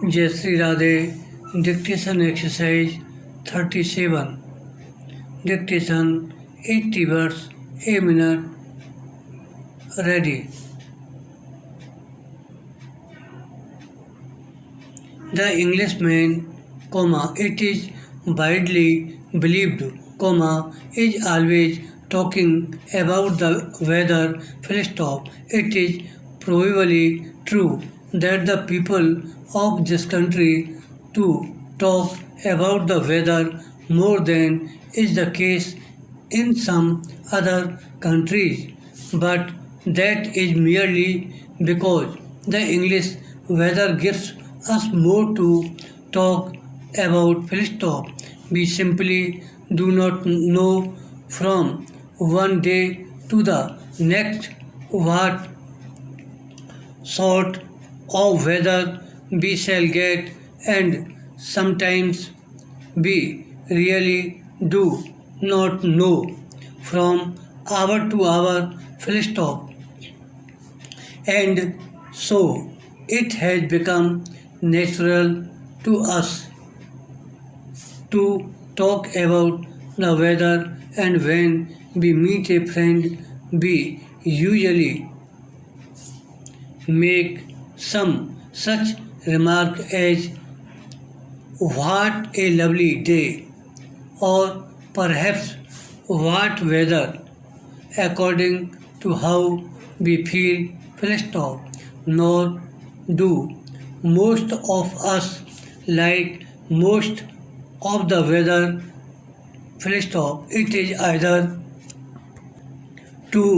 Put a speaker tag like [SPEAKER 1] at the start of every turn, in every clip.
[SPEAKER 1] Jai Sri Radhey, dictation exercise 37. Dictation 80 words a minute. Ready. The Englishman, it is widely believed, is always talking about the weather, full stop. It is probably true that the people of this country to talk about the weather more than is the case in some other countries, but that is merely because the English weather gives us more to talk about. Full stop. We simply do not know from one day to the next what sort of weather we shall get, and sometimes we really do not know from hour to hour. Full stop. And so it has become natural to us to talk about the weather, and when we meet a friend, we usually make some such remark as "What a lovely day!" or perhaps "What weather!" according to how we feel. Full stop. Nor do most of us like most of the weather. Full stop. It is either too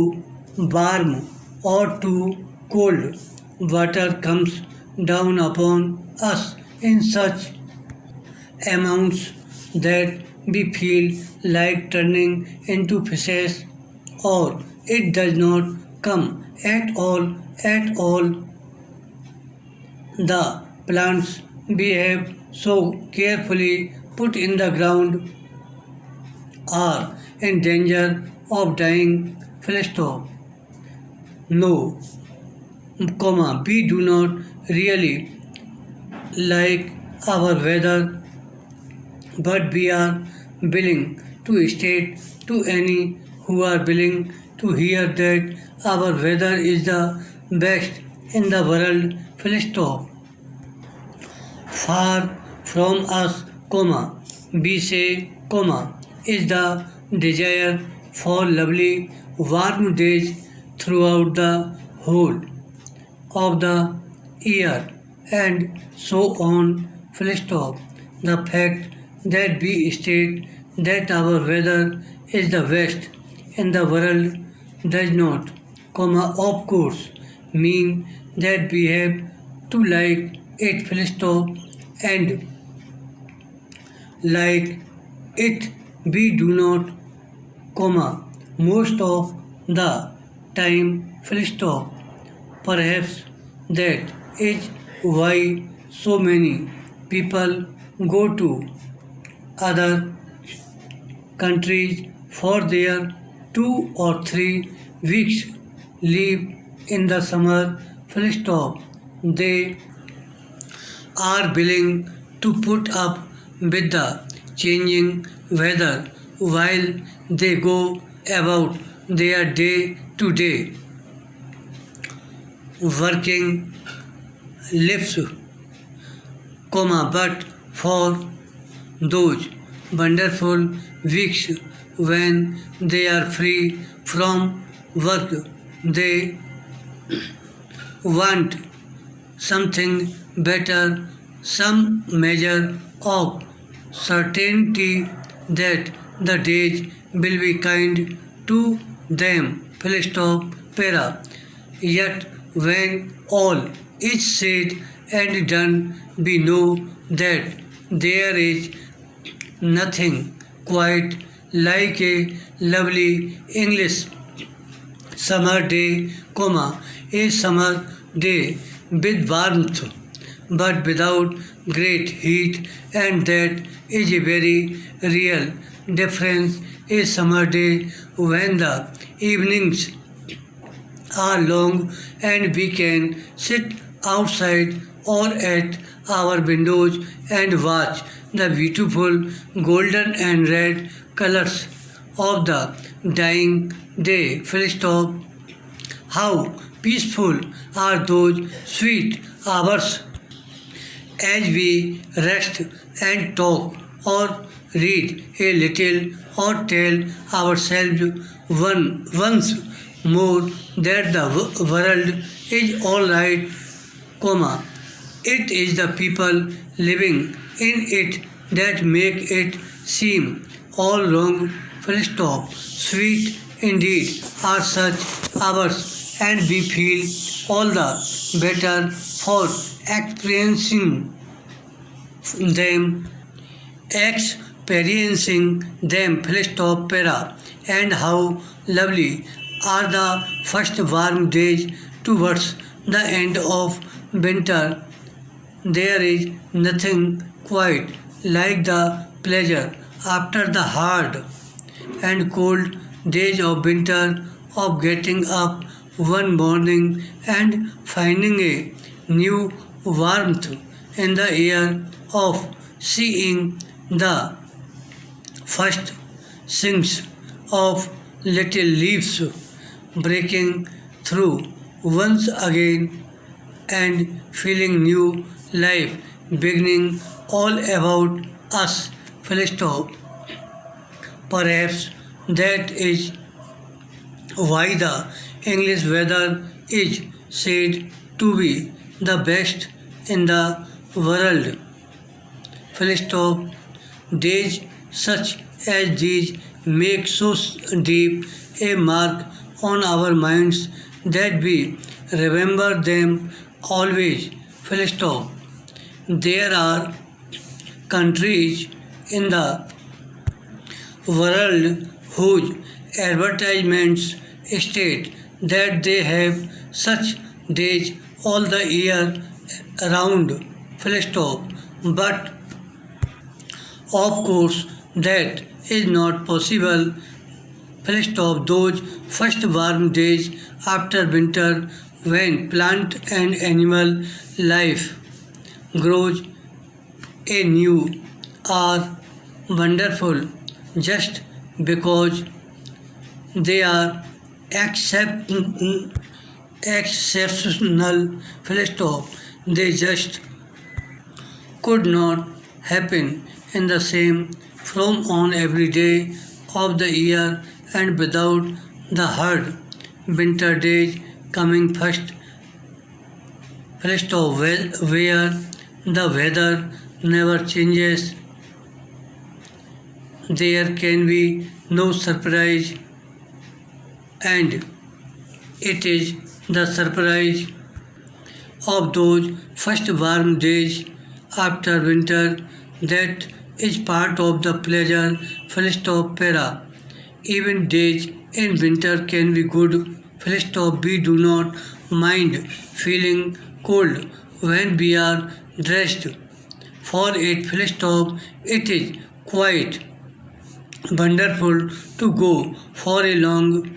[SPEAKER 1] warm or too cold. Water comes down upon us in such amounts that we feel like turning into fishes, or it does not come at all. The plants we have so carefully put in the ground are in danger of dying. Full stop. No, we do not really like our weather, but we are willing to state to any who are willing to hear that our weather is the best in the world. Full stop. Far from us, we say, is the desire for lovely warm days throughout the whole of the year, and so on. Full stop. The fact that we state that our weather is the best in the world does not, of course, mean that we have to like it. Full stop. And like it we do not, most of the time. Full stop. Perhaps that is why so many people go to other countries for their 2 or 3 weeks leave in the summer. Full stop. They are willing to put up with the changing weather while they go about their day to day working lives, but for those wonderful weeks when they are free from work, they want something better, some measure of certainty that the days will be kind to them. Full stop. Para. Yet when all is said and done, we know that there is nothing quite like a lovely English summer day, a summer day with warmth but without great heat, and that is a very real difference. A summer day when the evenings are long and we can sit outside or at our windows and watch the beautiful golden and red colors of the dying day. Full stop. How peaceful are those sweet hours as we rest and talk or read a little or tell ourselves once more that the world is all right, comma. It is the people living in it that make it seem all wrong, full stop. Sweet indeed are such hours, and we feel all the better for experiencing them, experiencing them, full stop, para. And how lovely are the first warm days towards the end of winter. There is nothing quite like the pleasure after the hard and cold days of winter of getting up one morning and finding a new warmth in the air, of seeing the first sings of little leaves breaking through once again and feeling new life beginning all about us. Full stop. Perhaps that is why the English weather is said to be the best in the world. Full stop. Days such as these make so deep a mark on our minds that we remember them always. Full stop. There are countries in the world whose advertisements state that they have such days all the year round. Full stop. But of course that is not possible. Full stop. Those first warm days after winter when plant and animal life grows anew are wonderful just because they are exceptional. Full stop. They just could not happen in the same from on every day of the year and without the hard winter days coming first. Full stop. Where the weather never changes, there can be no surprise, and it is the surprise of those first warm days after winter that is part of the pleasure. Full stop. Para. Even days in winter can be good. Full stop. We do not mind feeling cold when we are dressed for it. Full stop. It is quite wonderful to go for a long,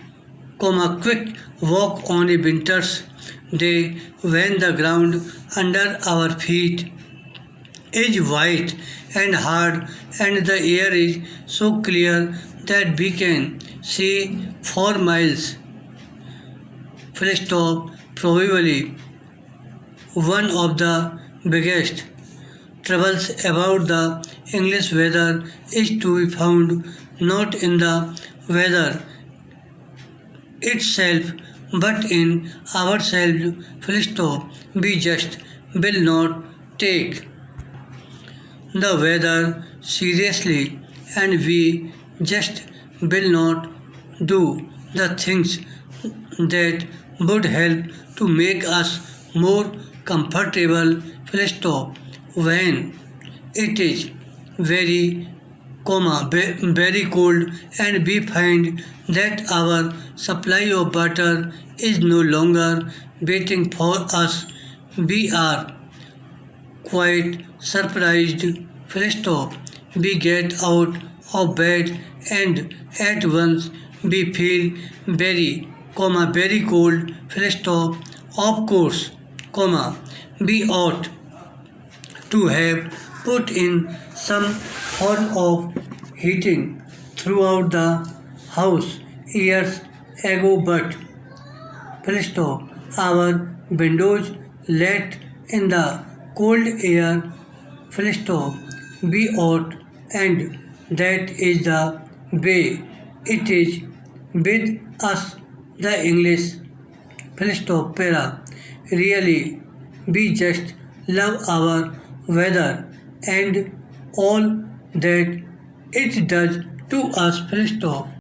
[SPEAKER 1] quick walk on a winter's day when the ground under our feet is white and hard and the air is so clear that we can see for miles. Full stop. Probably one of the biggest troubles about the English weather is to be found not in the weather itself but in ourselves. Full stop. We just will not take the weather seriously, and we just will not do the things that would help to make us more comfortable. Full stop. When it is very very cold and we find that our supply of butter is no longer waiting for us, we are quite surprised. Full stop. We get out of bed and at once we feel very cold. Full stop. Of course, we ought to have put in some form of heating throughout the house years ago, but full stop. Our windows let in the cold air, full stop. We ought, and that is the way it is with us, the English, full stop, para. Really, we just love our weather and all that it does to us, full stop.